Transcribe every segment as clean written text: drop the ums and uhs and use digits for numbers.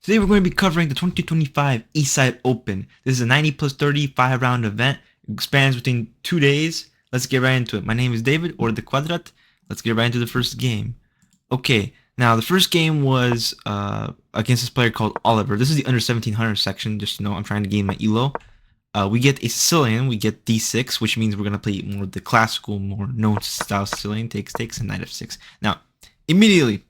Today we're going to be covering the 2025 Eastside Open. This is a 90 plus 30 5-round event. It spans between 2 days. Let's get right into it. My name is David, or the Quadrat. Let's get right into the first game. Okay, now the first game was against this player called Oliver. This is the under 1700 section. Just to know, I'm trying to gain my elo. We get a Sicilian. We get d6, which means we're going to play more of the classical, more known style Sicilian. Takes, and knight f6. Now, immediately,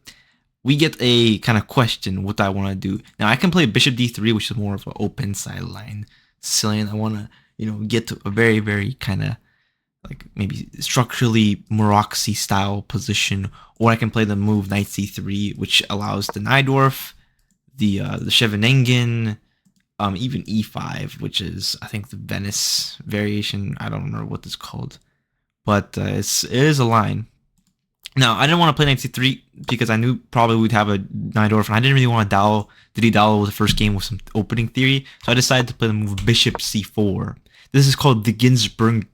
we get a kind of question what I want to do. Now I can play bishop d3, which is more of an open sideline Sicilian. I want to, get to a very, very kind of like maybe structurally Maroczy style position, or I can play the move knight c3, which allows the Najdorf, the Scheveningen, even e5, which is I think the Venice variation. I don't remember what it's called, but it is a line. Now, I didn't want to play knight c3 because I knew probably we'd have a Najdorf, and I didn't really want to dowel Diddy-dowel the first game with some opening theory, so I decided to play the move bishop c4. This is called the Ginsburg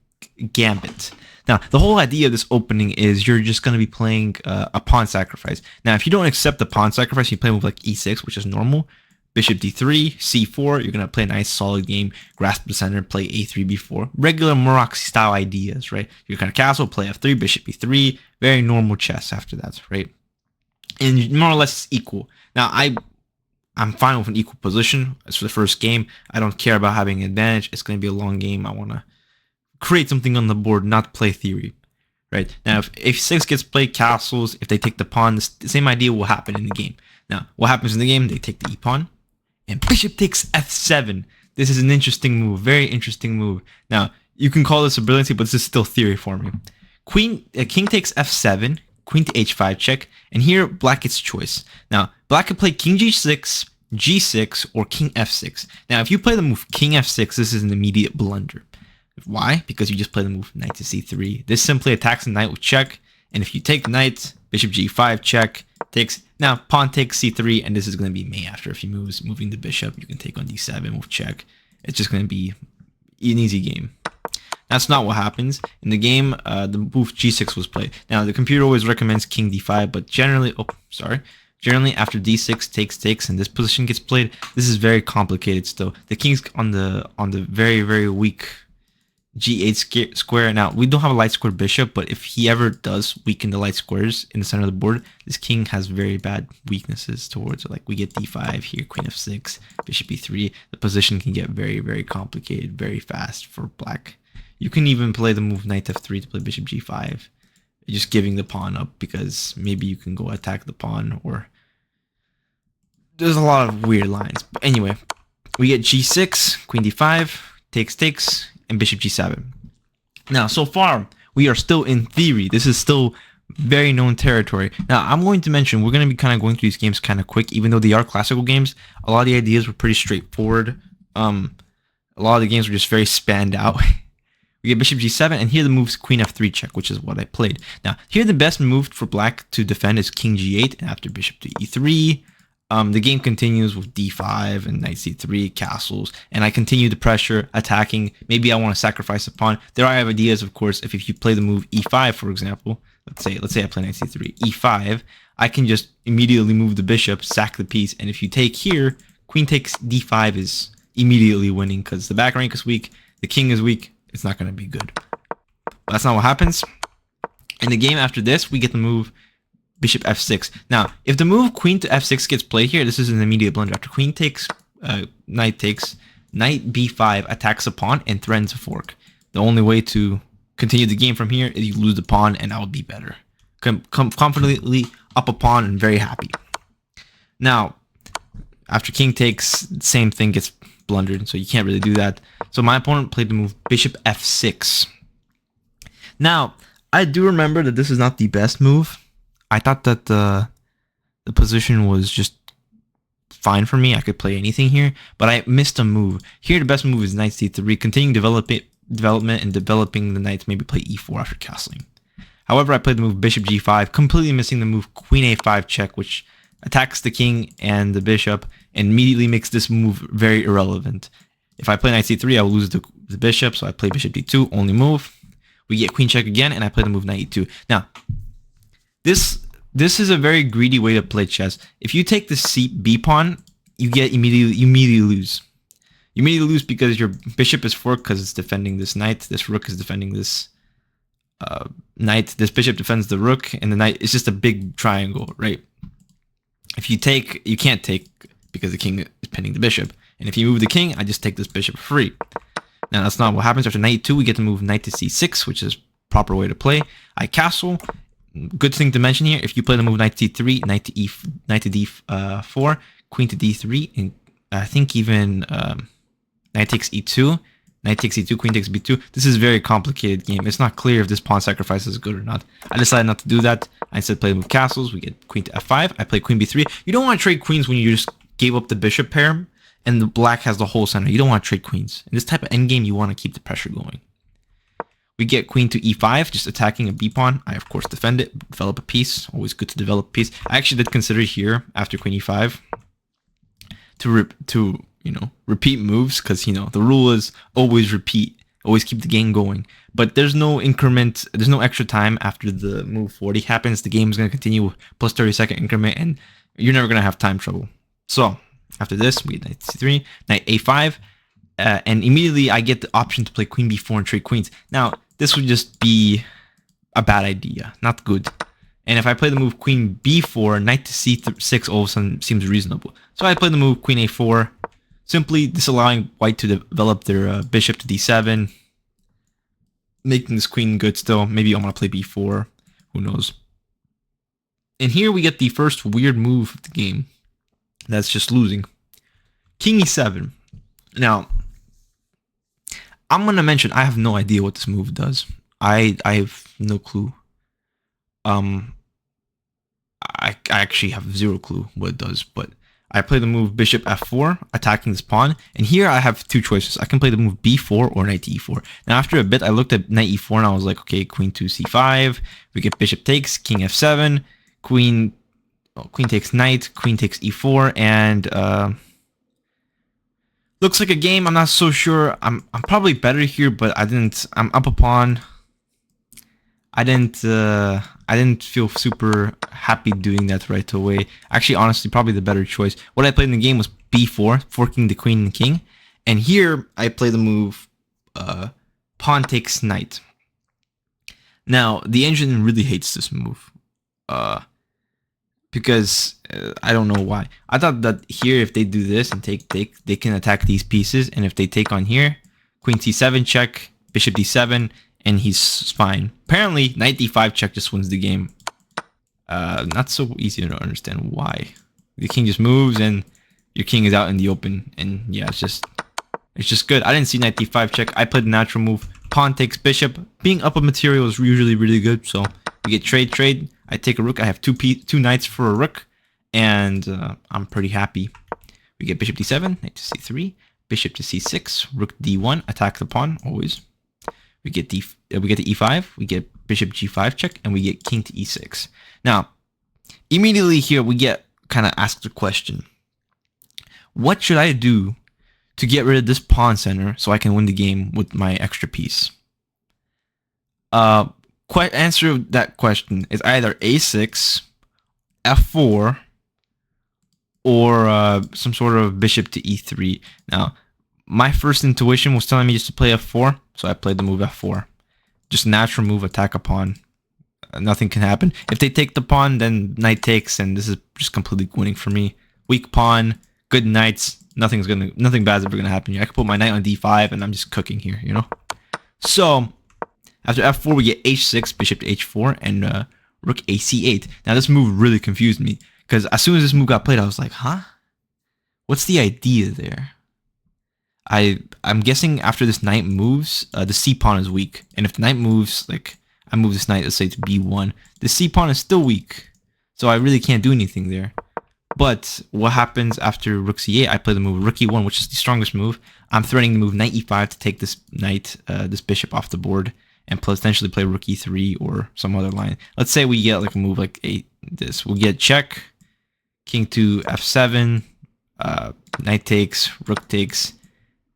Gambit. Now, the whole idea of this opening is you're just going to be playing a pawn sacrifice. Now, if you don't accept the pawn sacrifice, you play a move like e6, which is normal. Bishop d3, c4, you're going to play a nice solid game, grasp the center, play a3, b4. Regular Maroczy style ideas, right? You're going to castle, play f3, bishop b3, very normal chess after that, right? And more or less equal. Now, I'm fine with an equal position. As for the first game, I don't care about having an advantage. It's going to be a long game. I want to create something on the board, not play theory, right? Now, if 6 gets played, castles, if they take the pawn, the same idea will happen in the game. Now, what happens in the game? They take the e-pawn. And bishop takes f7. This is an interesting move, very interesting move. Now, you can call this a brilliancy, but this is still theory for me. King takes f7, queen to h5 check, and here black gets choice. Now, black can play king g6, g6, or king f6. Now, if you play the move king f6, this is an immediate blunder. Why? Because you just play the move knight to c3. This simply attacks the knight with check, and if you take knight, bishop g5 check, takes. Now, pawn takes c3, and this is going to be May after a few moves. Moving the bishop, you can take on d7 with check. It's just going to be an easy game. That's not what happens. In the game, the move g6 was played. Now, the computer always recommends king d5, but generally, generally after d6 takes, and this position gets played, this is very complicated still. The king's on the very, very weak g8 square. Now, we don't have a light square bishop, but if he ever does weaken the light squares in the center of the board, this king has very bad weaknesses towards it. Like we get d5 here, queen f6, bishop e3. The position can get very, very complicated very fast for black. You can even play the move knight f3 to play bishop g5, just giving the pawn up because maybe you can go attack the pawn, or there's a lot of weird lines. But anyway, we get g6, queen d5, takes, and bishop g7. Now, so far, we are still in theory. This is still very known territory. Now, I'm going to mention, we're going to be kind of going through these games kind of quick, even though they are classical games. A lot of the ideas were pretty straightforward. A lot of the games were just very spanned out. We get bishop g7, and here the move's queen f3 check, which is what I played. Now, here the best move for black to defend is king g8, and after bishop to e3, the game continues with d5 and knight c3, castles, and I continue the pressure, attacking. Maybe I want to sacrifice a pawn. There are ideas, of course, if you play the move e5, for example, let's say I play knight c3, e5, I can just immediately move the bishop, sack the piece, and if you take here, queen takes d5 is immediately winning because the back rank is weak, the king is weak, it's not going to be good. But that's not what happens. In the game after this, we get the move bishop f6. Now, if the move queen to f6 gets played here, this is an immediate blunder. After queen takes, knight takes, knight b5 attacks a pawn and threatens a fork. The only way to continue the game from here is you lose the pawn, and I will be better. Come confidently up a pawn and very happy. Now, after king takes, same thing gets blundered, so you can't really do that. So my opponent played the move bishop f6. Now, I do remember that this is not the best move. I thought that the position was just fine for me. I could play anything here, but I missed a move. Here, the best move is knight c3, continuing development and developing the knights, maybe play e4 after castling. However, I played the move bishop g5, completely missing the move queen a5 check, which attacks the king and the bishop and immediately makes this move very irrelevant. If I play knight c3, I will lose the bishop, so I play bishop d2, only move. We get queen check again, and I play the move knight e2. Now, this is a very greedy way to play chess. If you take the b pawn, you immediately lose. You immediately lose because your bishop is forked because it's defending this knight. This rook is defending this knight. This bishop defends the rook, and the knight. It's just a big triangle, right? If you take, you can't take because the king is pinning the bishop. And if you move the king, I just take this bishop free. Now that's not what happens. After knight 2, we get to move knight to c6, which is proper way to play. I castle. Good thing to mention here: if you play the move knight to d3, knight to d4, queen to d3, and I think even knight takes e2, knight takes e2, queen takes b2. This is a very complicated game. It's not clear if this pawn sacrifice is good or not. I decided not to do that. I instead play with castles. We get queen to f5. I play queen b3. You don't want to trade queens when you just gave up the bishop pair and the black has the whole center. You don't want to trade queens. In this type of endgame, you want to keep the pressure going. We get queen to e5, just attacking a b pawn. I, of course, defend it, develop a piece. Always good to develop a piece. I actually did consider here, after queen e5, to repeat moves, because the rule is always repeat, always keep the game going. But there's no increment, there's no extra time after the move 40 happens. The game is going to continue plus 30-second increment, and you're never going to have time trouble. So after this, we get knight c3, knight a5, and immediately I get the option to play queen b4 and trade queens. Now this would just be a bad idea, not good. And if I play the move queen b4, knight to c6 all of a sudden seems reasonable. So I play the move queen a4, simply disallowing white to develop their bishop to d7, making this queen good still. Maybe I'm going to play b4, who knows. And here we get the first weird move of the game that's just losing. King e7. Now, I'm going to mention I have no idea what this move does. I have no clue. I actually have zero clue what it does, but I play the move bishop f4, attacking this pawn, and here I have two choices. I can play the move b4 or knight to e4. Now after a bit, I looked at knight e4 and I was like, okay, queen to c5, we get bishop takes, king f7, queen takes knight, queen takes e4, and looks like a game. I'm not so sure. I'm probably better here, but I'm up a pawn. I didn't feel super happy doing that right away. Actually, honestly, probably the better choice. What I played in the game was b4, forking the queen and king. And here, I play the move pawn takes knight. Now, the engine really hates this move. Because I don't know why. I thought that here, if they do this and take, they can attack these pieces. And if they take on here, queen c7 check, bishop d7, and he's fine. Apparently, knight d5 check just wins the game. Not so easy to understand why. The king just moves and your king is out in the open. And yeah, it's just good. I didn't see knight d5 check. I played the natural move. Pawn takes bishop. Being up a material is usually really good. So we get trade. I take a rook. I have two knights for a rook. And I'm pretty happy. We get bishop d7, knight to c3, bishop to c6, rook d1, attack the pawn, always. We get to e5, we get bishop g5 check, and we get king to e6. Now, immediately here, we get kind of asked the question, what should I do to get rid of this pawn center so I can win the game with my extra piece? Answer to that question is either a6, f4, or some sort of bishop to e3. Now, my first intuition was telling me just to play f4, so I played the move f4. Just natural move, attack a pawn. Nothing can happen. If they take the pawn, then knight takes, and this is just completely winning for me. Weak pawn, good knights. Nothing bad's ever gonna happen here. I can put my knight on d5, and I'm just cooking here, So after f4, we get h6, bishop to h4, and rook a c8. Now this move really confused me because as soon as this move got played, I was like, huh? What's the idea there? I'm guessing after this knight moves, the c pawn is weak, and if the knight moves, like I move this knight, let's say to b1, the c pawn is still weak, so I really can't do anything there. But what happens after rook c8? I play the move rook e1, which is the strongest move. I'm threatening the move knight e5 to take this knight, this bishop off the board, and potentially play rook e3 or some other line. Let's say we get like a move like this. We'll get check, king to f7, knight takes, rook takes,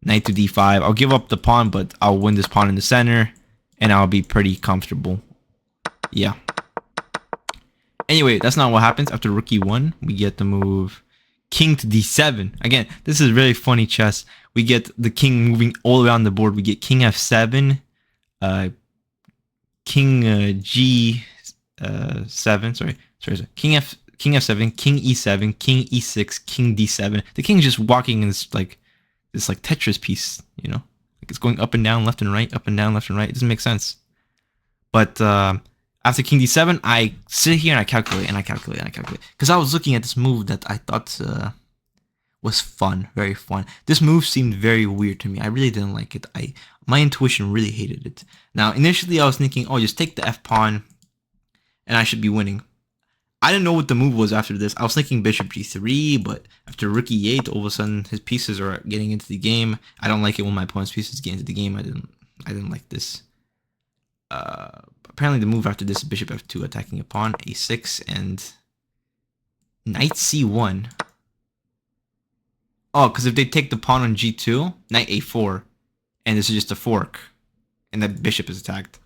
knight to d5. I'll give up the pawn, but I'll win this pawn in the center, and I'll be pretty comfortable. Yeah. Anyway, that's not what happens. After rook e1, we get the move king to d7. Again, this is really funny chess. We get the king moving all around the board. We get king f7, king g7. Sorry. King f7, king e7, king e6, king d7. The king's just walking in this like Tetris piece, you know, like it's going up and down, left and right, up and down, left and right. It doesn't make sense. But after king d7, I sit here and I calculate because I was looking at this move that I thought was fun, very fun. This move seemed very weird to me. I really didn't like it. My intuition really hated it. Now, initially I was thinking, oh, just take the f pawn and I should be winning. I didn't know what the move was after this. I was thinking bishop g3, but after rook e8, all of a sudden his pieces are getting into the game. I don't like it when my opponent's pieces get into the game. I didn't like this. Apparently the move after this is bishop f2, attacking a pawn, a6, and knight c1. Oh, because if they take the pawn on g2, knight a4, and this is just a fork, and the bishop is attacked.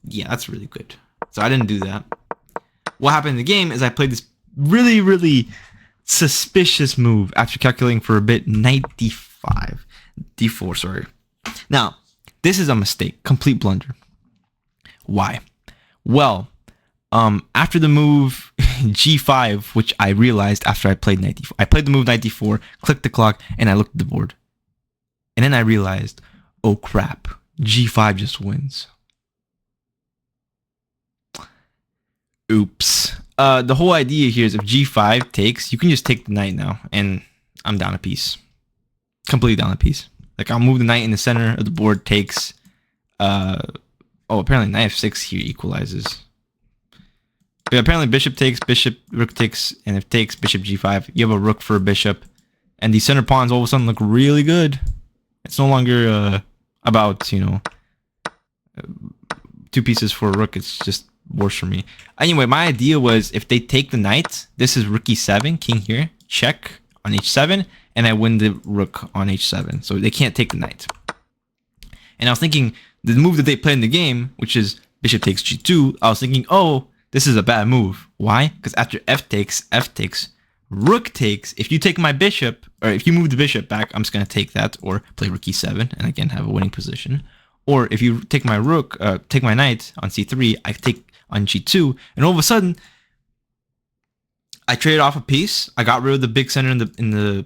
Yeah, that's really good. So I didn't do that. What happened in the game is I played this really, really suspicious move after calculating for a bit, knight d4, sorry. Now, this is a mistake, complete blunder. Why? Well, after the move g5, which I realized after I played knight d4, I played the move knight d4, clicked the clock, and I looked at the board. And then I realized, oh crap, g5 just wins. Oops. The whole idea here is if g5 takes, you can just take the knight now, and I'm down a piece. Completely down a piece. Like, I'll move the knight in the center of the board, takes. Oh, apparently knight f6 here equalizes. But apparently bishop takes, rook takes, and if takes, bishop g5. You have a rook for a bishop, and these center pawns all of a sudden look really good. It's no longer about, you know, 2 pieces for a rook. It's just worse for me. Anyway, my idea was if they take the knight, this is rook e7, king here, check on h7, and I win the rook on h7. So they can't take the knight. And I was thinking the move that they play in the game, which is bishop takes g2, I was thinking, oh, this is a bad move. Why? Because after f takes, rook takes. If you take my bishop, or if you move the bishop back, I'm just going to take that, or play rook e7, and again have a winning position. Or if you take my rook, take my knight on c3, I take on g2, and all of a sudden, I traded off a piece. I got rid of the big center in the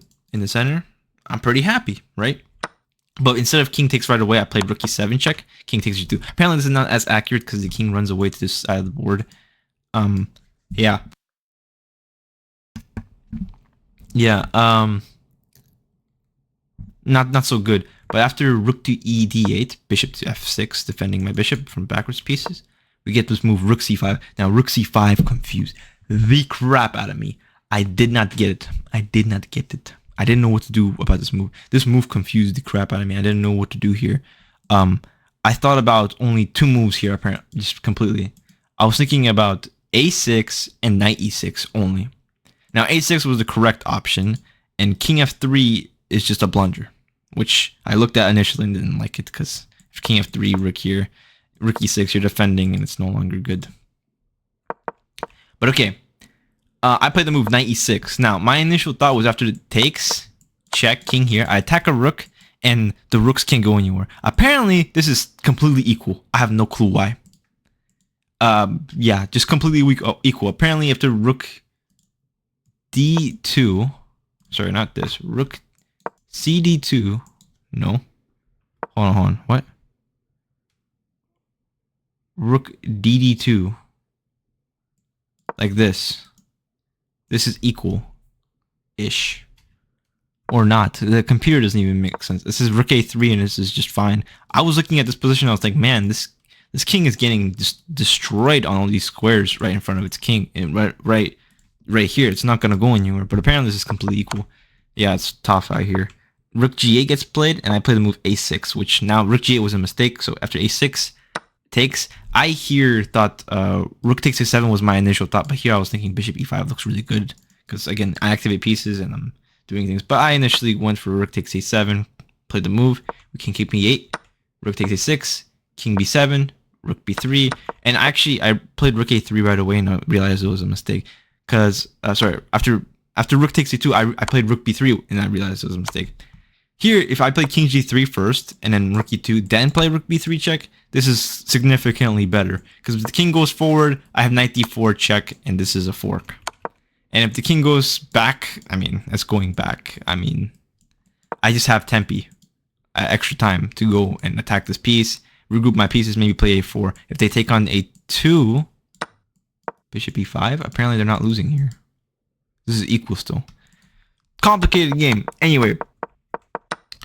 center. I'm pretty happy, right? But instead of king takes right away, I played rook e7 check, king takes g2. Apparently, this is not as accurate because the king runs away to this side of the board. Yeah. Not so good. But after rook to e d8, bishop to f6, defending my bishop from backwards pieces, we get this move rook c5. Now rook c5 confused the crap out of me. I did not get it. I didn't know what to do about this move. This move confused the crap out of me. I didn't know what to do here. I thought about only 2 moves here, apparently, just completely. I was thinking about a6 and knight e6 only. Now a6 was the correct option, and king f3 is just a blunder, which I looked at initially and didn't like it because if king f3, rook here, rook e6, you're defending and it's no longer good. But okay, I played the move knight e6. Now, my initial thought was after it takes, check, king here, I attack a rook, and the rooks can't go anywhere. Apparently, this is completely equal. I have no clue why. Yeah, just completely equal. Apparently, after rook d2, sorry, not this, rook cd2, no, hold on, what? Rook dd2, like this. This is equal-ish. Or not. The computer doesn't even make sense. This is rook a3 and this is just fine. I was looking at this position, I was like, man, this king is getting just destroyed on all these squares right in front of its king. And right here. It's not going to go anywhere. But apparently this is completely equal. Yeah, it's tough out here. Rook g8 gets played, and I play the move a6, which now rook g8 was a mistake. So after a6 takes, I here thought rook takes a7 was my initial thought, but here I was thinking bishop e5 looks really good because again I activate pieces and I'm doing things. But I initially went for rook takes a7, played the move, we can keep e8, rook takes a6, king b7, rook b3, and actually I played rook a3 right away and I realized it was a mistake because sorry, after After rook takes c2, I played rook b3, and I realized it was a mistake. Here, if I play king g3 first, and then rook e2, then play rook b3 check, this is significantly better. Because if the king goes forward, I have knight d4 check, and this is a fork. And if the king goes back, I mean, that's going back. I mean, I just have tempi, extra time to go and attack this piece, regroup my pieces, maybe play a4. If they take on a2, bishop e5, apparently they're not losing here. This is equal still. Complicated game. Anyway,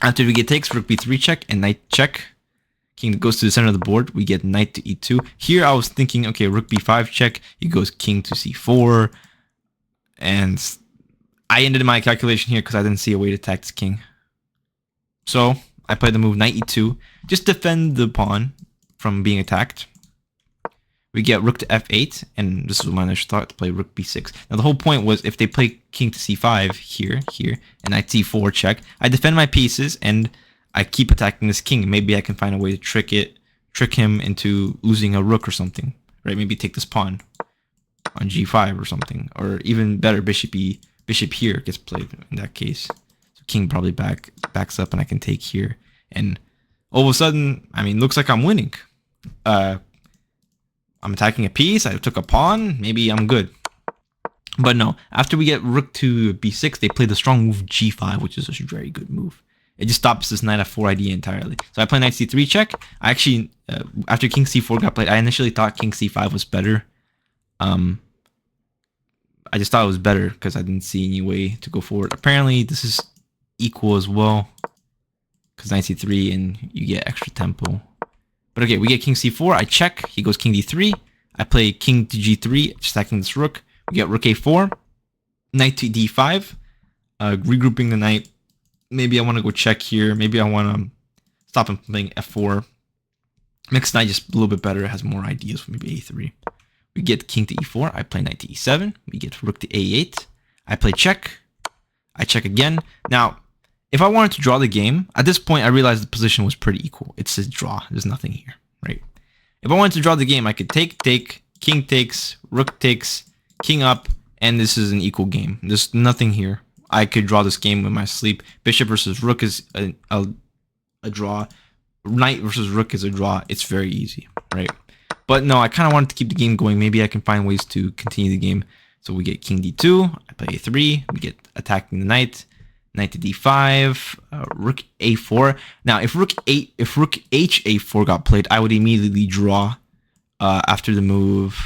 after we get takes, rook b3 check and knight check. King goes to the center of the board. We get knight to e2. Here I was thinking, okay, rook b5 check. He goes king to c4. And I ended my calculation here because I didn't see a way to attack this king. So I played the move knight e2. Just defend the pawn from being attacked. We get rook to f8, and this is my initial thought, to play rook b6. Now the whole point was if they play king to c5 here, and knight c4 check, I defend my pieces and I keep attacking this king. Maybe I can find a way to trick him into losing a rook or something, right? Maybe take this pawn on g5 or something, or even better, bishop here gets played in that case. So king probably backs up, and I can take here, and all of a sudden, I mean, looks like I'm winning. I'm attacking a piece, I took a pawn, maybe I'm good. But no, after we get rook to b6, they play the strong move g5, which is a very good move. It just stops this knight f4 idea entirely. So I play knight c3 check. I actually, after king c4 got played, I initially thought king c5 was better. I just thought it was better because I didn't see any way to go forward. Apparently, this is equal as well, because knight c3 and you get extra tempo. But okay, we get king c4, I check, he goes king d3, I play king to g3, stacking this rook, we get rook a4, knight to d5, regrouping the knight, maybe I want to go check here, maybe I want to stop him playing f4, mixed knight just a little bit better, it has more ideas for maybe a3. We get king to e4, I play knight to e7, we get rook to a8, I play check, I check again. Now, if I wanted to draw the game, at this point, I realized the position was pretty equal. It's a draw. There's nothing here, right? If I wanted to draw the game, I could take, king takes, rook takes, king up, and this is an equal game. There's nothing here. I could draw this game in my sleep. Bishop versus rook is a draw. Knight versus rook is a draw. It's very easy, right? But no, I kind of wanted to keep the game going. Maybe I can find ways to continue the game. So we get king d2, I play a3, we get attacking the knight. Knight to d5, rook a4. Now, if rook ha4 got played, I would immediately draw after the move.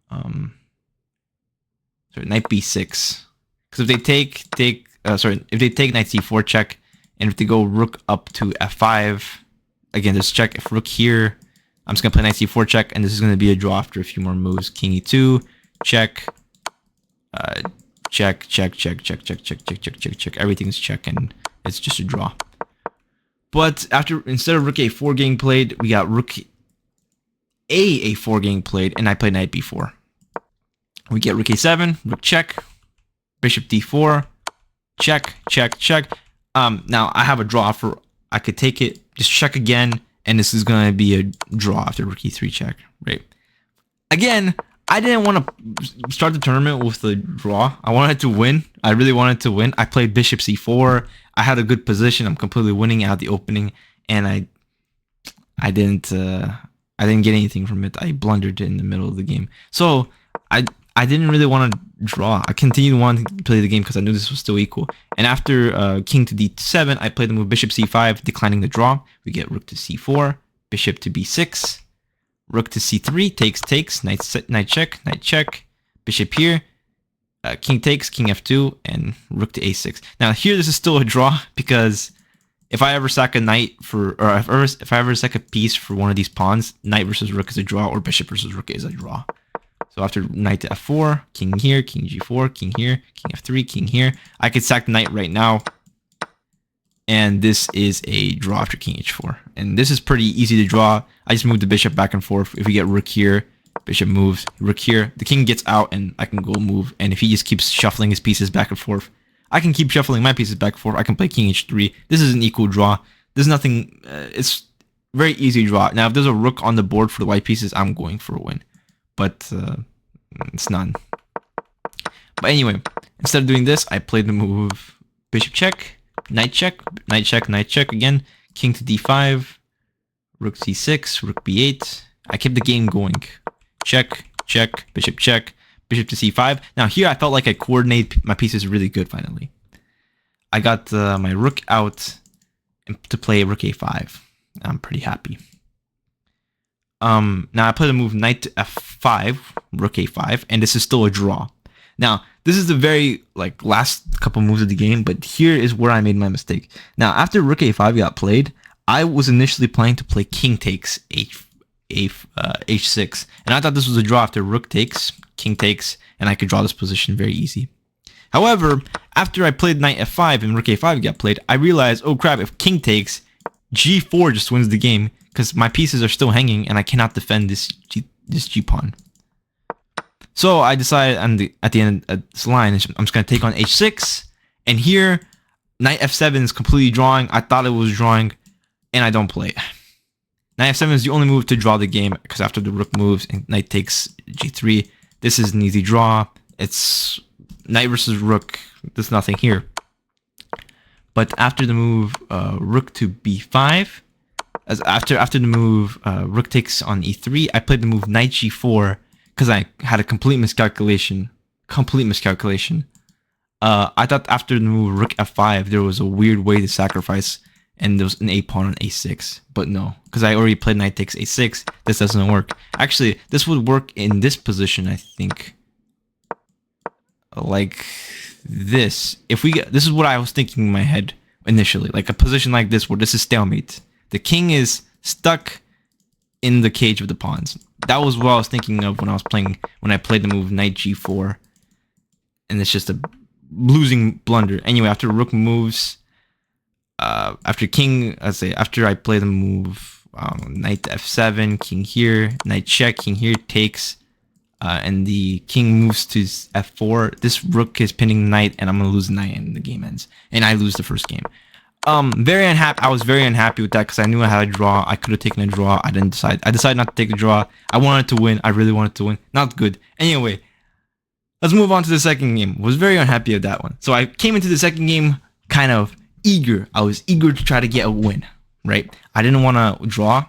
Knight b6. Because if they take knight c4 check, and if they go rook up to f5, again, just check. If rook here, I'm just gonna play knight c4 check, and this is gonna be a draw after a few more moves. King e2, check. Check. Everything's check, and it's just a draw. But instead of rook a4 getting played, we got rook a4 getting played, and I play knight b4. We get rook a7, rook check, bishop d4, check. Now I have a draw for. I could take it, just check again, and this is gonna be a draw after rook e3 check, right? Again, I didn't want to start the tournament with the draw. I wanted to win. I really wanted to win. I played bishop c4. I had a good position. I'm completely winning out the opening, and I didn't get anything from it. I blundered in the middle of the game. So I didn't really want to draw. I continued wanting to play the game because I knew this was still equal. And after king to d7, I played the move bishop c5, declining the draw. We get rook to c4, bishop to b6. Rook to c3, takes, knight check, bishop here, king takes, king f2, and rook to a6. Now here this is still a draw because if I ever sack a knight if I ever sack a piece for one of these pawns, knight versus rook is a draw, or bishop versus rook is a draw. So after knight to f4, king here, king g4, king here, king f3, king here, I could sack the knight right now. And this is a draw after king h4. And this is pretty easy to draw. I just move the bishop back and forth. If we get rook here, bishop moves, rook here, the king gets out and I can go move. And if he just keeps shuffling his pieces back and forth, I can keep shuffling my pieces back and forth. I can play king h3. This is an equal draw. There's nothing, it's very easy draw. Now, if there's a rook on the board for the white pieces, I'm going for a win. But it's none. But anyway, Instead of doing this, I played the move bishop check, knight check, knight check, knight check again, king to d5, rook c6, rook b8. I kept the game going. Check, check, bishop check, bishop to c5. Now here I felt like I coordinated my pieces really good finally. I got my rook out to play rook a5. I'm pretty happy. Now I play the move knight to f5, rook a5, and this is still a draw. Now, this is the very last couple moves of the game, but here is where I made my mistake. Now, after rook a5 got played, I was initially planning to play king takes h6, and I thought this was a draw after rook takes, king takes, and I could draw this position very easy. However, after I played knight f5 and rook a5 got played, I realized, oh crap, if king takes, g4 just wins the game because my pieces are still hanging and I cannot defend this g-pawn. So I decided at the end of this line, I'm just going to take on h6. And here, knight f7 is completely drawing. I thought it was drawing, and I don't play. Knight f7 is the only move to draw the game, because after the rook moves and knight takes g3, this is an easy draw. It's knight versus rook. There's nothing here. But after the move rook to b5, after the move rook takes on e3, I played the move knight g4, because I had a complete miscalculation. I thought after the move rook f5, there was a weird way to sacrifice, and there was an a pawn on a6. But no, because I already played knight takes a6. This doesn't work. Actually, this would work in this position, I think. Like this. This is what I was thinking in my head initially. Like a position like this, where this is stalemate. The king is stuck in the cage of the pawns. That was what I was thinking of when I played the move knight g4, and it's just a losing blunder. Anyway, after rook moves, after I play the move knight to f7, king here, knight check, king here takes, and the king moves to f4. This rook is pinning the knight, and I'm gonna lose the knight, and the game ends, and I lose the first game. Very unhappy. I was very unhappy with that because I knew I had a draw. I could have taken a draw. I decided not to take a draw. I wanted to win. I really wanted to win. Not good. Anyway, let's move on to the second game. Was very unhappy with that one. So I came into the second game kind of eager. I was eager to try to get a win, right? I didn't want to draw.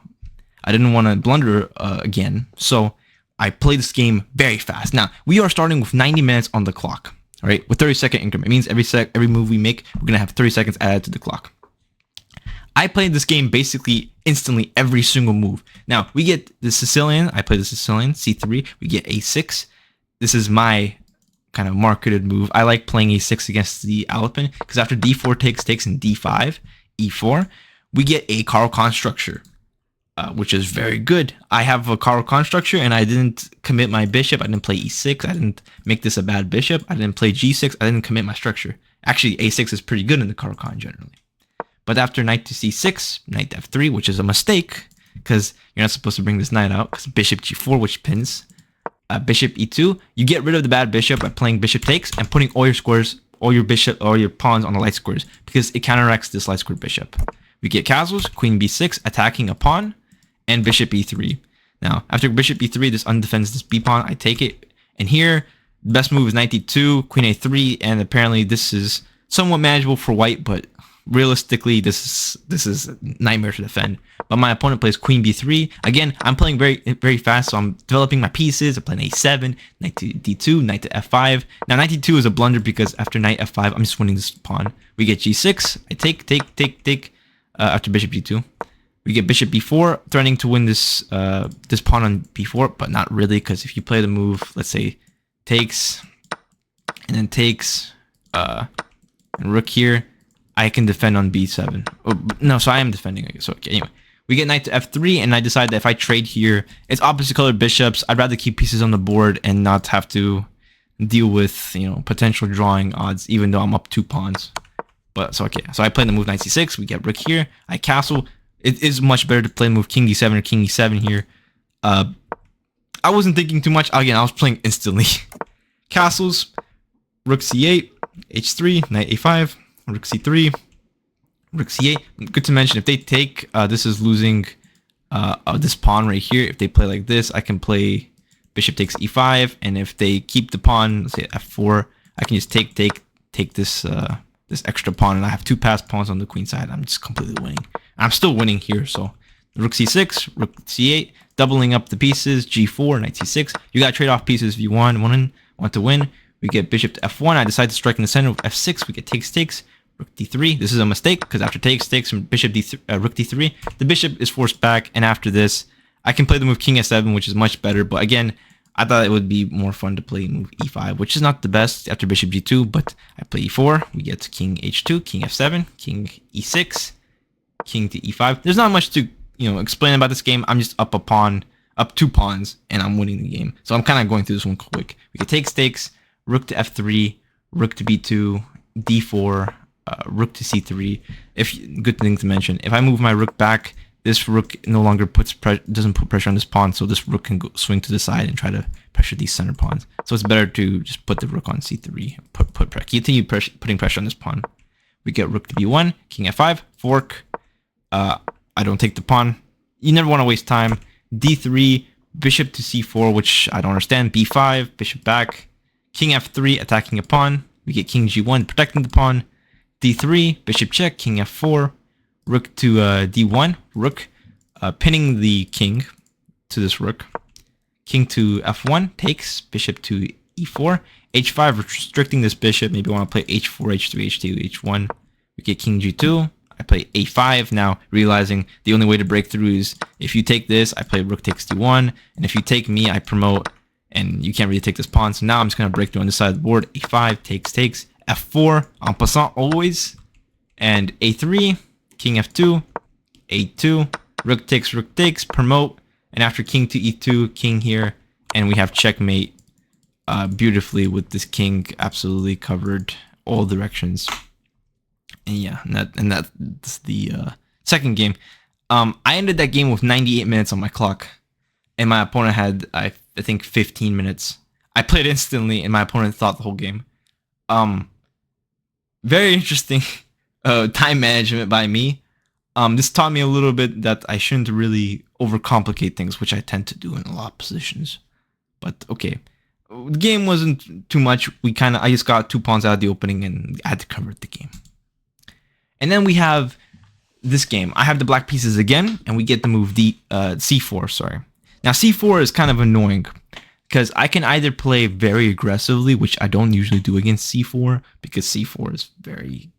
I didn't want to blunder again. So I played this game very fast. Now, we are starting with 90 minutes on the clock. All right, with 30-second increment. It means every move we make, we're going to have 30 seconds added to the clock. I played this game basically instantly every single move. Now, we get the Sicilian. I play the Sicilian, c3. We get a6. This is my kind of marketed move. I like playing a6 against the Alpen because after d4 takes and d5, e4, we get a Caro-Kann structure. Which is very good. I have a Caro-Kann structure, and I didn't commit my bishop. I didn't play e6. I didn't make this a bad bishop. I didn't play g6. I didn't commit my structure. Actually, a6 is pretty good in the Caro-Kann generally. But after knight to c6, knight to f3, which is a mistake, because you're not supposed to bring this knight out, because bishop g4, which pins. Bishop e2, you get rid of the bad bishop by playing bishop takes and putting all your squares, all your pawns on the light squares, because it counteracts this light square bishop. We get castles, queen b6, attacking a pawn, and bishop e3. Now, after bishop e3, this undefends this b pawn. I take it, and here the best move is knight d2, queen a3, and apparently this is somewhat manageable for white, but realistically, this is a nightmare to defend. But my opponent plays queen b3. Again, I'm playing very fast, so I'm developing my pieces. I'm playing a7, knight to d2, knight to f5. Now, knight d2 is a blunder because after knight f5, I'm just winning this pawn. We get g6. I take after bishop d2. We get bishop b4, threatening to win this pawn on b4, but not really, because if you play the move, let's say takes, and then takes, and rook here, I can defend on b7. Oh, no, so I am defending, I guess. So, okay, anyway. We get knight to f3, and I decide that if I trade here, it's opposite colored bishops. I'd rather keep pieces on the board and not have to deal with, potential drawing odds, even though I'm up 2 pawns. But, so, okay. So I play the move knight c6. We get rook here. I castle. It is much better to play the move king d7 or king e7 here. I wasn't thinking too much. Again, I was playing instantly. Castles, rook c8, h3, knight a5, rook c3, rook c8. Good to mention, if they take, this is losing this pawn right here. If they play like this, I can play bishop takes e5. And if they keep the pawn, let's say f4, I can just take this this extra pawn, and I have 2 passed pawns on the queen side. I'm just completely winning. I'm still winning here, so rook c6, rook c8, doubling up the pieces, g4, knight c6. You gotta trade off pieces if you want to win. We get bishop to f1. I decide to strike in the center with f6. We get takes, rook d3. This is a mistake because after takes, bishop d3, rook d3, the bishop is forced back. And after this, I can play the move king s7, which is much better. But again, I thought it would be more fun to play move e5, which is not the best after bishop g2. But I play e4. We get king h2, king f7, king e6, king to e5. There's not much to explain about this game. I'm just up 2 pawns, and I'm winning the game. So I'm kind of going through this one quick. We can take stakes. Rook to f3, rook to b2, d4, rook to c3. Good thing to mention, if I move my rook back, this rook no longer doesn't put pressure on this pawn, so this rook can swing to the side and try to pressure these center pawns. So it's better to just put the rook on c3, continue putting pressure on this pawn. We get rook to b1, king f5, fork. I don't take the pawn. You never want to waste time. d3, bishop to c4, which I don't understand. b5, bishop back. King f3, attacking a pawn. We get king g1, protecting the pawn. d3, bishop check, king f4. Rook to d1, rook, pinning the king to this rook. King to f1, takes, bishop to e4. h5, restricting this bishop. Maybe I want to play h4, h3, h2, h1. We get king g2. I play a5, now realizing the only way to break through is if you take this, I play rook takes d1. And if you take me, I promote. And you can't really take this pawn, so now I'm just going to break through on this side of the board. a5, takes, f4, en passant always, and a3, king f2, a2, rook takes, promote, and after king to e2, king here, and we have checkmate beautifully with this king absolutely covered all directions. And yeah, that's the second game. I ended that game with 98 minutes on my clock, and my opponent had, I think, 15 minutes. I played instantly, and my opponent thought the whole game. Very interesting time management by me. This taught me a little bit that I shouldn't really overcomplicate things, which I tend to do in a lot of positions. But okay, the game wasn't too much. I just got 2 pawns out of the opening, and I had to cover the game. And then we have this game. I have the black pieces again, and we get the move c4. Sorry. Now, c4 is kind of annoying because I can either play very aggressively, which I don't usually do against c4 because c4 is very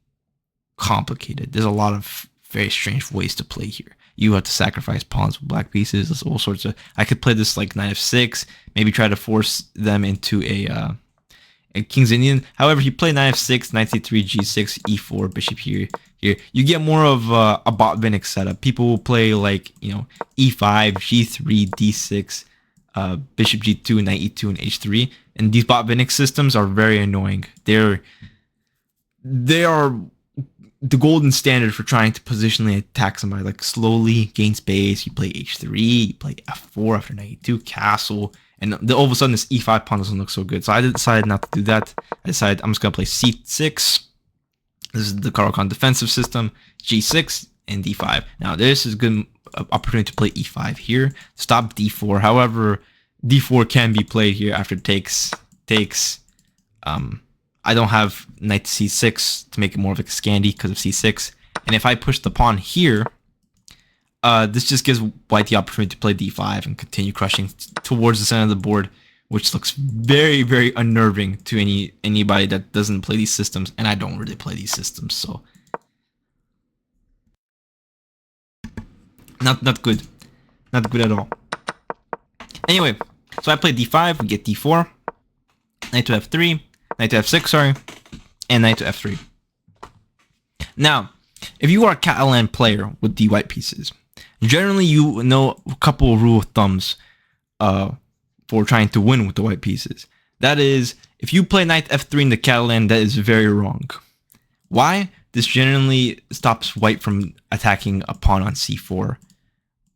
complicated. There's a lot of very strange ways to play here. You have to sacrifice pawns with black pieces. There's all sorts of... I could play this like knight f6, maybe try to force them into a king's Indian. However, if you play knight f6, knight c3, g6, e4, bishop here, you get more of a Botvinnik setup. People will play like, e5, g3, d6, bishop g2, knight e2, and h3. And these Botvinnik systems are very annoying. They are the golden standard for trying to positionally attack somebody. Like slowly gain space. You play h3, you play f4 after knight e2, castle. And all of a sudden this e5 pawn doesn't look so good. So I decided not to do that. I decided I'm just going to play c6. This is the Caro-Kann defensive system. G6 and d5. Now this is a good opportunity to play e5 here. Stop d4. However, d4 can be played here after takes. I don't have knight to c6 to make it more of a Scandi because of c6. And if I push the pawn here, this just gives white the opportunity to play d5 and continue crushing towards the center of the board, which looks very, very unnerving to anybody that doesn't play these systems. And I don't really play these systems, so not good. Not good at all. Anyway, so I play d5, we get d4, knight to f3, knight to f6, sorry, and knight to f3. Now, if you are a Catalan player with the white pieces, generally you know a couple of rule of thumbs for trying to win with the white pieces. That is, if you play knight f3 in the Catalan, that is very wrong. Why? This generally stops white from attacking a pawn on c4.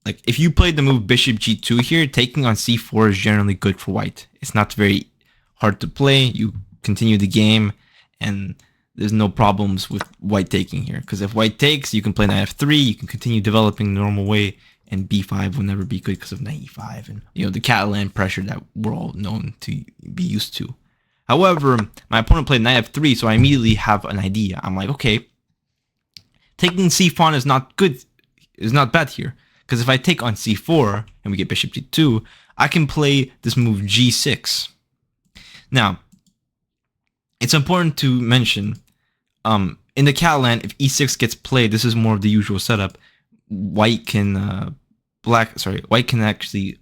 Like, if you played the move bishop g2 here, taking on c4 is generally good for white. It's not very hard to play. You continue the game, and there's no problems with white taking here. Because if white takes, you can play knight f3, you can continue developing the normal way, and b5 will never be good because of knight e5 and the Catalan pressure that we're all known to be used to. However, my opponent played knight f3, so I immediately have an idea. I'm like, okay, taking c pawn is not good, is not bad here. Because if I take on c4 and we get bishop g2, I can play this move g6. Now, it's important to mention, in the Catalan, if e6 gets played, this is more of the usual setup. White can actually,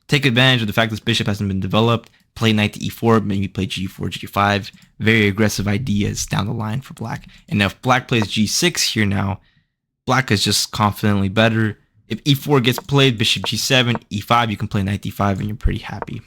take advantage of the fact this bishop hasn't been developed, play knight to e4, maybe play g4, g5. Very aggressive ideas down the line for black. And if black plays g6 here now, black is just confidently better. If e4 gets played, bishop g7, e5, you can play knight d5 and you're pretty happy.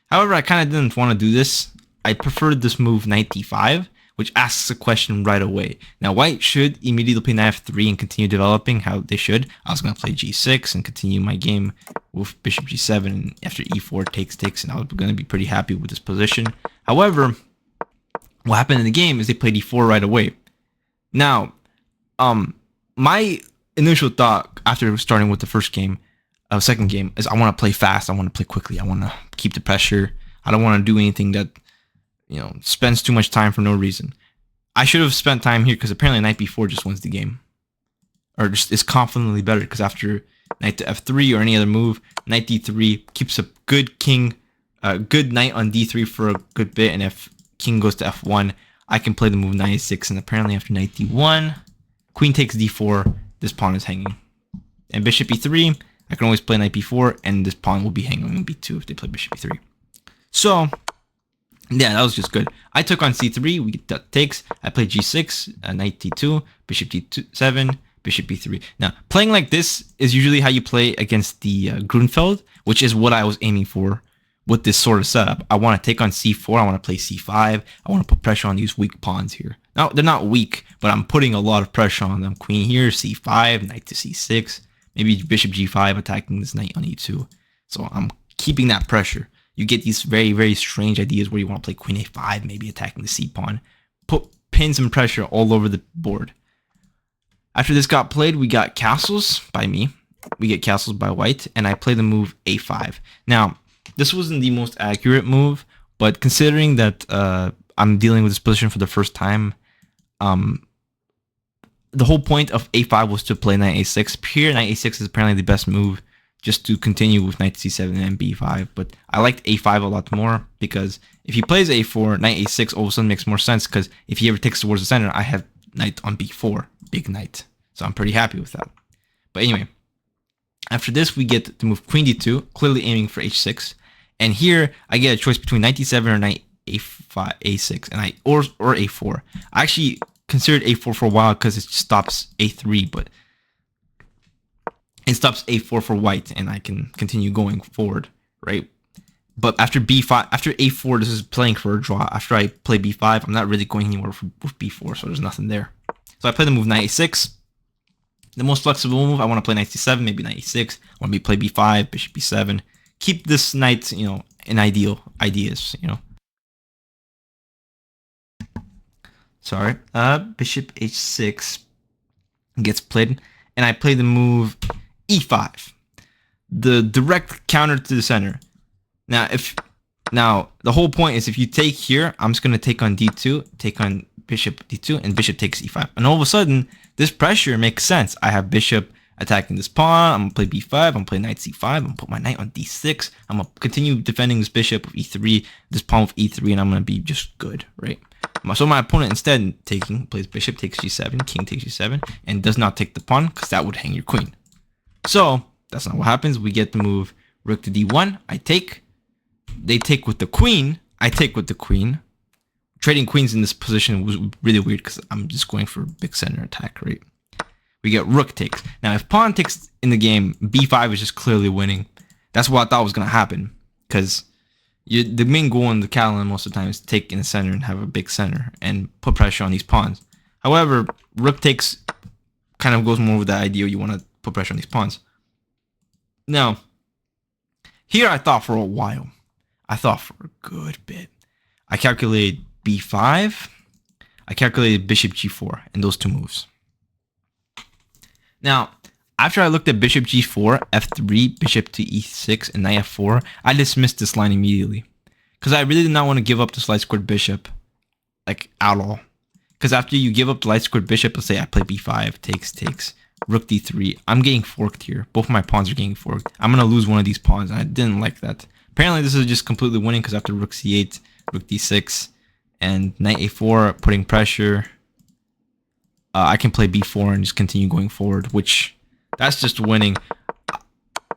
However, I kind of didn't want to do this. I preferred this move knight d5, which asks a question right away. Now, white should immediately play knight f3 and continue developing how they should. I was going to play g6 and continue my game with bishop g7, and after e4 takes, and I was going to be pretty happy with this position. However, what happened in the game is they played e4 right away. Now, my initial thought after starting with the second game, is I want to play fast. I want to play quickly. I want to keep the pressure. I don't want to do anything that spends too much time for no reason. I should have spent time here because apparently knight b4 just wins the game, or just is confidently better, because after knight to f3 or any other move, knight d3 keeps a good king, good knight on d3 for a good bit, and if king goes to f1, I can play the move knight a6, and apparently after knight d1, queen takes d4, this pawn is hanging, and bishop e3, I can always play knight b4, and this pawn will be hanging on b2 if they play bishop e3. So yeah, that was just good. I took on c3, we get that takes. I played g6, knight d2, bishop d7, bishop b3. Now, playing like this is usually how you play against the Grunfeld, which is what I was aiming for with this sort of setup. I want to take on c4, I want to play c5, I want to put pressure on these weak pawns here. Now, they're not weak, but I'm putting a lot of pressure on them. Queen here, c5, knight to c6, maybe bishop g5 attacking this knight on e2. So I'm keeping that pressure. You get these very, very strange ideas where you want to play queen a5, maybe attacking the c-pawn. Put pins and pressure all over the board. After this got played, we got castles by me. We get castles by white, and I play the move a5. Now, this wasn't the most accurate move, but considering that I'm dealing with this position for the first time, the whole point of a5 was to play knight a6. Here, knight a6 is apparently the best move, just to continue with knight c7 and b5, but I liked a5 a lot more, because if he plays a4, knight a6 all of a sudden makes more sense, because if he ever takes towards the center, I have knight on b4, big knight, so I'm pretty happy with that. But anyway, after this we get to move queen d2, clearly aiming for h6, and here I get a choice between knight d7 or knight a5, a6, and or a4. I actually considered a4 for a while because it stops a3, but it stops a4 for white, and I can continue going forward, right? But after b5, after a4, this is playing for a draw. After I play b5, I'm not really going anywhere with b4, so there's nothing there. So I play the move knight a6. The most flexible move, I want to play knight c7, maybe knight e6. I want to play b5, bishop b7. Keep this knight, in ideal ideas, Sorry. Bishop h6 gets played, and I play the move e5, the direct counter to the center. Now the whole point is if you take here, I'm just gonna take on d2, take on bishop d2, and bishop takes e5, and all of a sudden this pressure makes sense. I have bishop attacking this pawn. I'm gonna play b5. I'm gonna play knight c5. I'm gonna put my knight on d6. I'm gonna continue defending this bishop with e3, this pawn with e3, and I'm gonna be just good, right? So my opponent instead plays bishop takes g7, king takes g7, and does not take the pawn because that would hang your queen. So that's not what happens. We get the move rook to d1. I take. They take with the queen. I take with the queen. Trading queens in this position was really weird because I'm just going for a big center attack, right? We get rook takes. Now, if pawn takes in the game, b5 is just clearly winning. That's what I thought was going to happen, because the main goal in the Catalan most of the time is to take in the center and have a big center and put pressure on these pawns. However, rook takes kind of goes more with the idea you want to put pressure on these pawns. Now, here I thought for a while. I thought for a good bit. I calculated b5. I calculated bishop g4 and those two moves. Now, after I looked at bishop g4, f3, bishop to e6, and knight f4, I dismissed this line immediately. because I really did not want to give up this light squared bishop, like at all. Because after you give up the light squared bishop, let's say I play b5, takes, rook d3. I'm getting forked here. Both of my pawns are getting forked. I'm gonna lose one of these pawns, and I didn't like that. Apparently, this is just completely winning because after rook c8, rook d6, and knight a4, putting pressure, I can play b4 and just continue going forward, which that's just winning.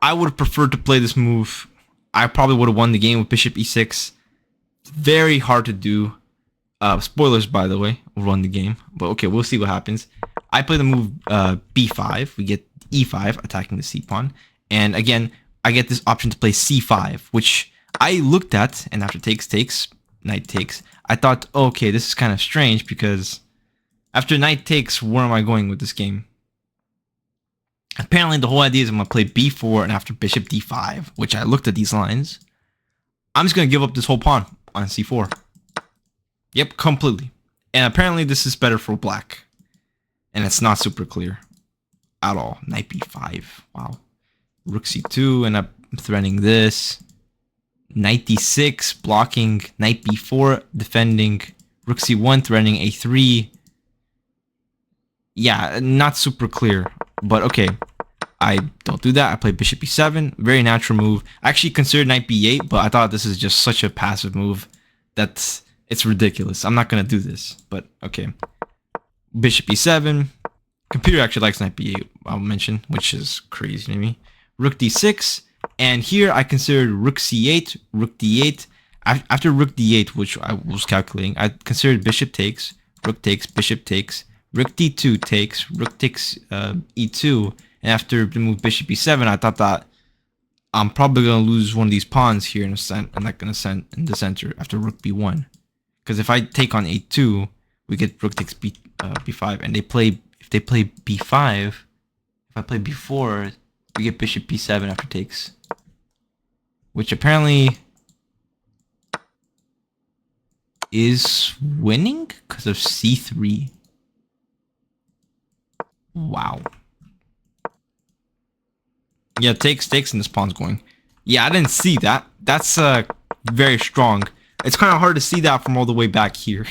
I would have preferred to play this move. I probably would have won the game with bishop e6. It's very hard to do. Spoilers, by the way, we'll run the game. But okay, we'll see what happens. I play the move b5. We get e5, attacking the c-pawn. And again, I get this option to play c5, which I looked at, and after takes, knight takes, I thought, okay, this is kind of strange because after knight takes, where am I going with this game? Apparently, the whole idea is I'm going to play b4 and after bishop d5, which I looked at these lines. I'm just going to give up this whole pawn on c4. Yep, completely. And apparently, this is better for black. And it's not super clear at all. Knight b5. Wow. Rook c2, and I'm threatening this. Knight d6, blocking. Knight b4, defending. Rook c1, threatening a3. Yeah, not super clear. But okay, I don't do that. I play bishop e7. Very natural move. I actually considered knight b8, but I thought this is just such a passive move that it's ridiculous. I'm not going to do this. But okay. Bishop e7. Computer actually likes knight b8, I'll mention, which is crazy to me. Rook d6. And here I considered rook c8, rook d8. After rook d8, which I was calculating, I considered bishop takes, bishop takes, rook d2 takes, rook takes e2. And after the move bishop e7, I thought that I'm probably going to lose one of these pawns here in the center after rook b1. Because if I take on a2, we get rook takes b5. And if they play b5, if I play b4, we get bishop b7 after takes. Which apparently is winning because of c3. Wow. Yeah, takes, and this pawn's going. Yeah, I didn't see that. That's very strong. It's kind of hard to see that from all the way back here.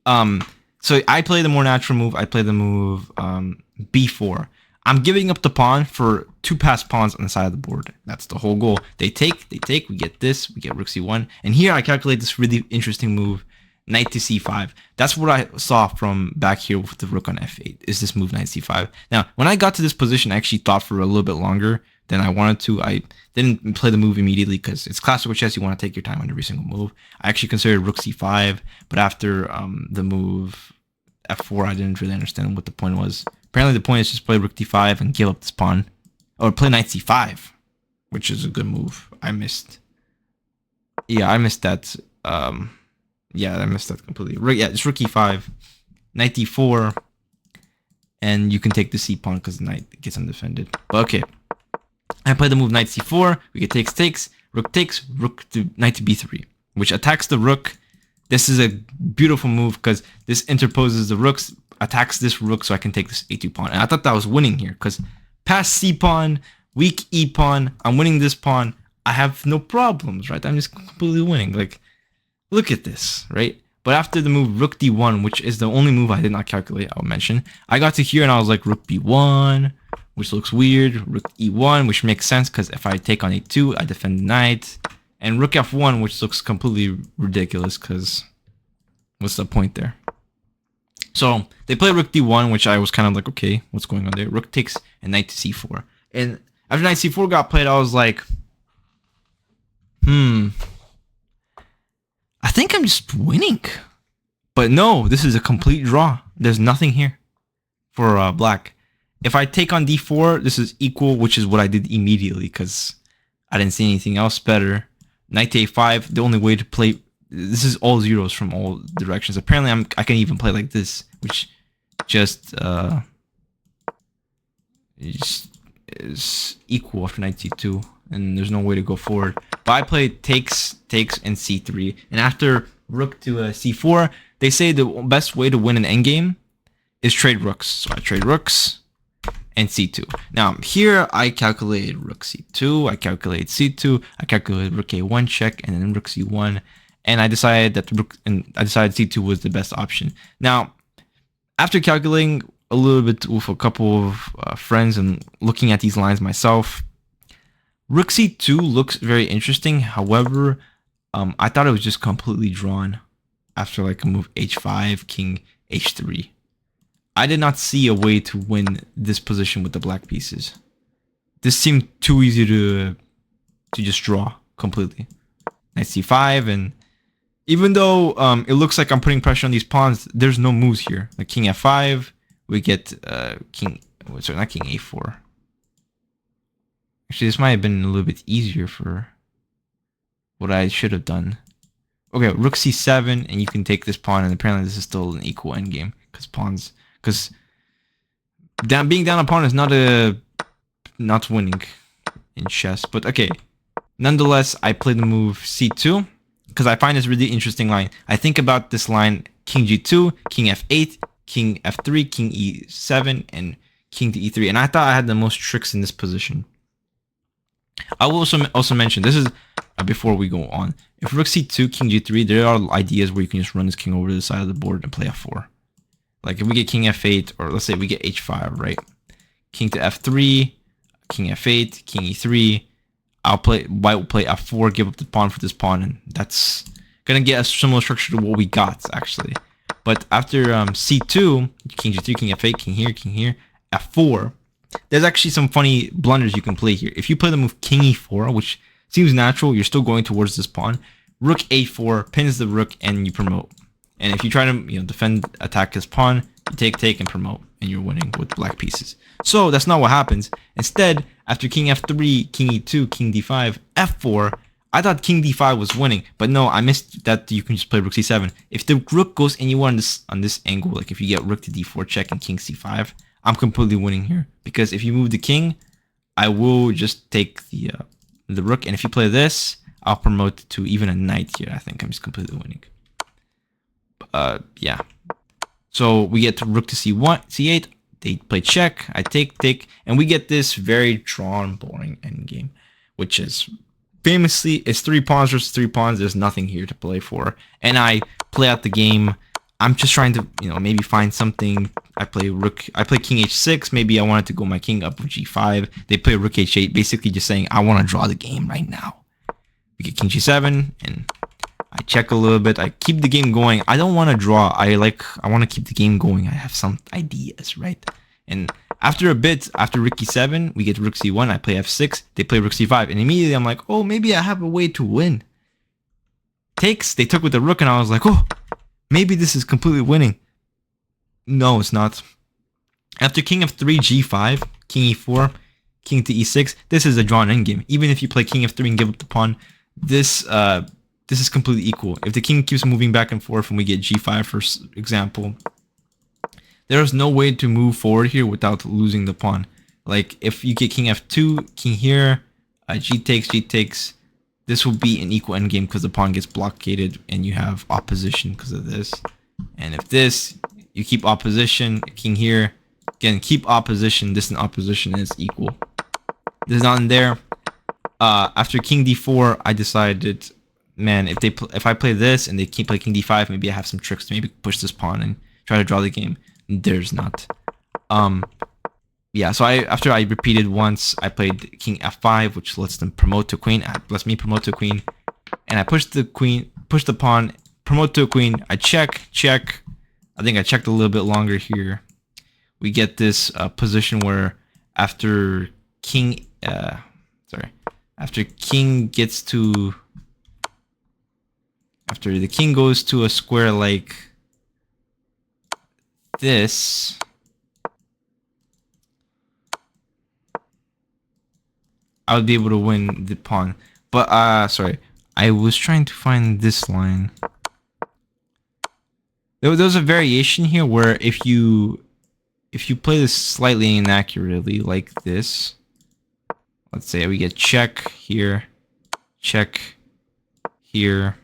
So I play the more natural move. I play the move b4. I'm giving up the pawn for two passed pawns on the side of the board. That's the whole goal. They take, we get this, we get rook c1. And here I calculate this really interesting move, knight to c5. That's what I saw from back here with the rook on f8, is this move knight c5. Now, when I got to this position, I actually thought for a little bit longer than I wanted to. I didn't play the move immediately because it's classical chess. You want to take your time on every single move. I actually considered rook c5, but after the move f4, I didn't really understand what the point was. Apparently, the point is just play rook d5 and give up this pawn. Or play knight c5, which is a good move. I missed. Yeah, I missed that. Yeah, I missed that completely. Yeah, it's rook e5, knight d4, and you can take the c pawn because the knight gets undefended. But okay, I play the move knight c4. We get takes, rook to knight to b3, which attacks the rook. This is a beautiful move because this interposes the rooks, attacks this rook, so I can take this a2 pawn. And I thought that was winning here because past c pawn, weak e pawn. I'm winning this pawn. I have no problems, right? I'm just completely winning. Like, look at this, right? But after the move rook d1, which is the only move I did not calculate, I'll mention, I got to here and I was like rook b1, which looks weird. Rook e1, which makes sense because if I take on a2, I defend the knight. And rook f1, which looks completely ridiculous because what's the point there? So they play rook d1, which I was kind of like, okay, what's going on there? Rook takes and knight to c4. And after knight c4 got played, I was like, I think I'm just winning. But no, this is a complete draw. There's nothing here for black. If I take on d4, this is equal, which is what I did immediately because I didn't see anything else better. Knight to a5, the only way to play... This is all zeros from all directions. Apparently, I can even play like this, which just is equal after knight c2, and there's no way to go forward. But I play takes, and c3. And after rook to c4, they say the best way to win an endgame is trade rooks. So I trade rooks, and c2. Now here I calculated rook c2, I calculated c2, I calculated rook a1 check, and then rook c1, and I decided that c2 was the best option. Now, after calculating a little bit with a couple of friends and looking at these lines myself, rook c2 looks very interesting. However, I thought it was just completely drawn after like a move h5, king h3. I did not see a way to win this position with the black pieces. This seemed too easy to just draw completely. Knight c5, and even though it looks like I'm putting pressure on these pawns, there's no moves here. Like king f5, we get not king a4. Actually, this might have been a little bit easier for what I should have done. Okay, rook c7, and you can take this pawn, and apparently this is still an equal endgame because being down a pawn is not winning in chess. But okay, nonetheless, I play the move c2 because I find this really interesting line. I think about this line: king g2, king f8, king f3, king e7, and king to e3. And I thought I had the most tricks in this position. I will also mention, this is before we go on. If rook c2, king g3, there are ideas where you can just run this king over to the side of the board and play f4. Like if we get king f8, or let's say we get h5, right? King to f3, king f8, king e3. White will play f4, give up the pawn for this pawn, and that's gonna get a similar structure to what we got actually. But after c2, king g3, king f8, king here, f4. There's actually some funny blunders you can play here. If you play the move king e4, which seems natural, you're still going towards this pawn. Rook a4 pins the rook, and you promote. And if you try to defend, attack his pawn, you take and promote, and you're winning with black pieces. So that's not what happens. Instead, after king f3, king e2, king d5, f4, I thought king d5 was winning, but no, I missed that you can just play rook c7. If the rook goes anywhere on this angle, like if you get rook to d4 check and king c5, I'm completely winning here, because if you move the king, I will just take the rook, and if you play this, I'll promote to even a knight here. I think I'm just completely winning. Yeah. So we get to rook to c1, c8. They play check. I take, and we get this very drawn, boring endgame, which is famously it's 3 pawns versus 3 pawns. There's nothing here to play for, and I play out the game. I'm just trying to, maybe find something. I play king h6. Maybe I wanted to go my king up with g5. They play rook h8, basically just saying, I want to draw the game right now. We get king g7, and I check a little bit. I keep the game going. I don't want to draw. I want to keep the game going. I have some ideas, right? And after a bit, after rook e7, we get rook c1. I play f6. They play rook c5, and immediately I'm like, oh, maybe I have a way to win. Takes. They took with the rook, and I was like, oh, maybe this is completely winning. No, it's not. After king f3, g5, king e4, king to e6, this is a drawn endgame. Even if you play king f3 and give up the pawn, this is completely equal. If the king keeps moving back and forth and we get g5, for example, there's no way to move forward here without losing the pawn. Like if you get king f2, king here, g takes, this will be an equal endgame because the pawn gets blockaded and you have opposition because of this. And if this, you keep opposition, king here, again, keep opposition, distant opposition is equal. This is not in there. After king d4, I decided, man, if I play this and they keep playing king d5, maybe I have some tricks to maybe push this pawn and try to draw the game. There's not. Yeah, so after I repeated once, I played king f5, which lets them promote to queen. Lets me promote to queen, and I push the queen, push the pawn, promote to a queen. I check. I think I checked a little bit longer here. We get this position where after king, after the king goes to a square like this, I would be able to win the pawn. But sorry, I was trying to find this line. There's a variation here where if you play this slightly inaccurately like this, let's say we get check here, check here,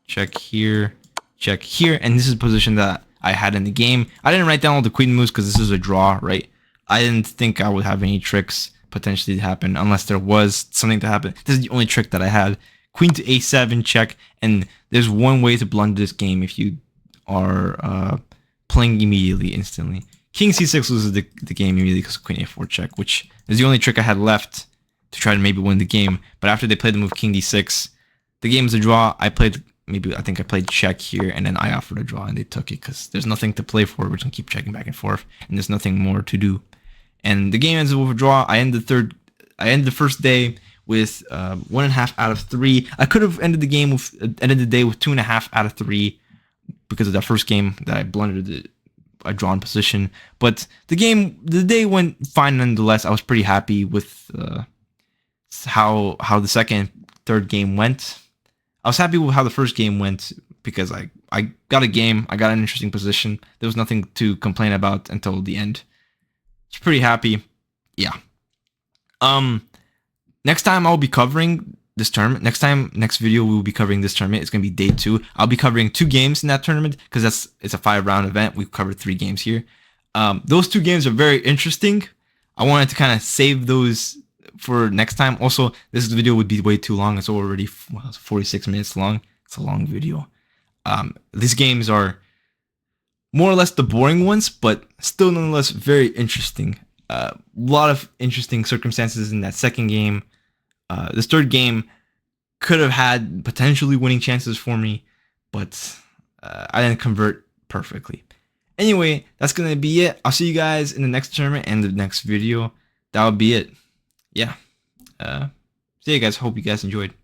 check here, check here, and this is a position that I had in the game. I didn't write down all the queen moves because this is a draw, right? I didn't think I would have any tricks potentially happen unless there was something to happen. This is the only trick that I had. Queen to a7 check, and there's one way to blunder this game if you are playing immediately, instantly. King c6 loses the game immediately because of queen a4 check, which is the only trick I had left to try to maybe win the game. But after they played the move king d6, the game's a draw. I think I played check here, and then I offered a draw, and they took it because there's nothing to play for. We're just gonna keep checking back and forth, and there's nothing more to do. And the game ends with a draw. I end the first day with 1.5 out of 3. I could have ended the day with 2.5 out of 3 because of that first game that I blundered a drawn position. But the day went fine nonetheless. I was pretty happy with how the second, third game went. I was happy with how the first game went because I got a game. I got an interesting position. There was nothing to complain about until the end. I was pretty happy. Yeah. Next time I'll be covering this tournament. Next video we will be covering this tournament. It's gonna be day 2. I'll be covering 2 games in that tournament because it's a 5-round event. We've covered 3 games here. Those 2 games are very interesting. I wanted to kind of save those for next time. Also, this video would be way too long. It's already 46 minutes long. It's a long video. These games are more or less the boring ones, but still nonetheless very interesting. A lot of interesting circumstances in that second game. This third game could have had potentially winning chances for me, but I didn't convert perfectly. Anyway, that's going to be it. I'll see you guys in the next tournament and the next video. That would be it. Yeah. See you guys. Hope you guys enjoyed.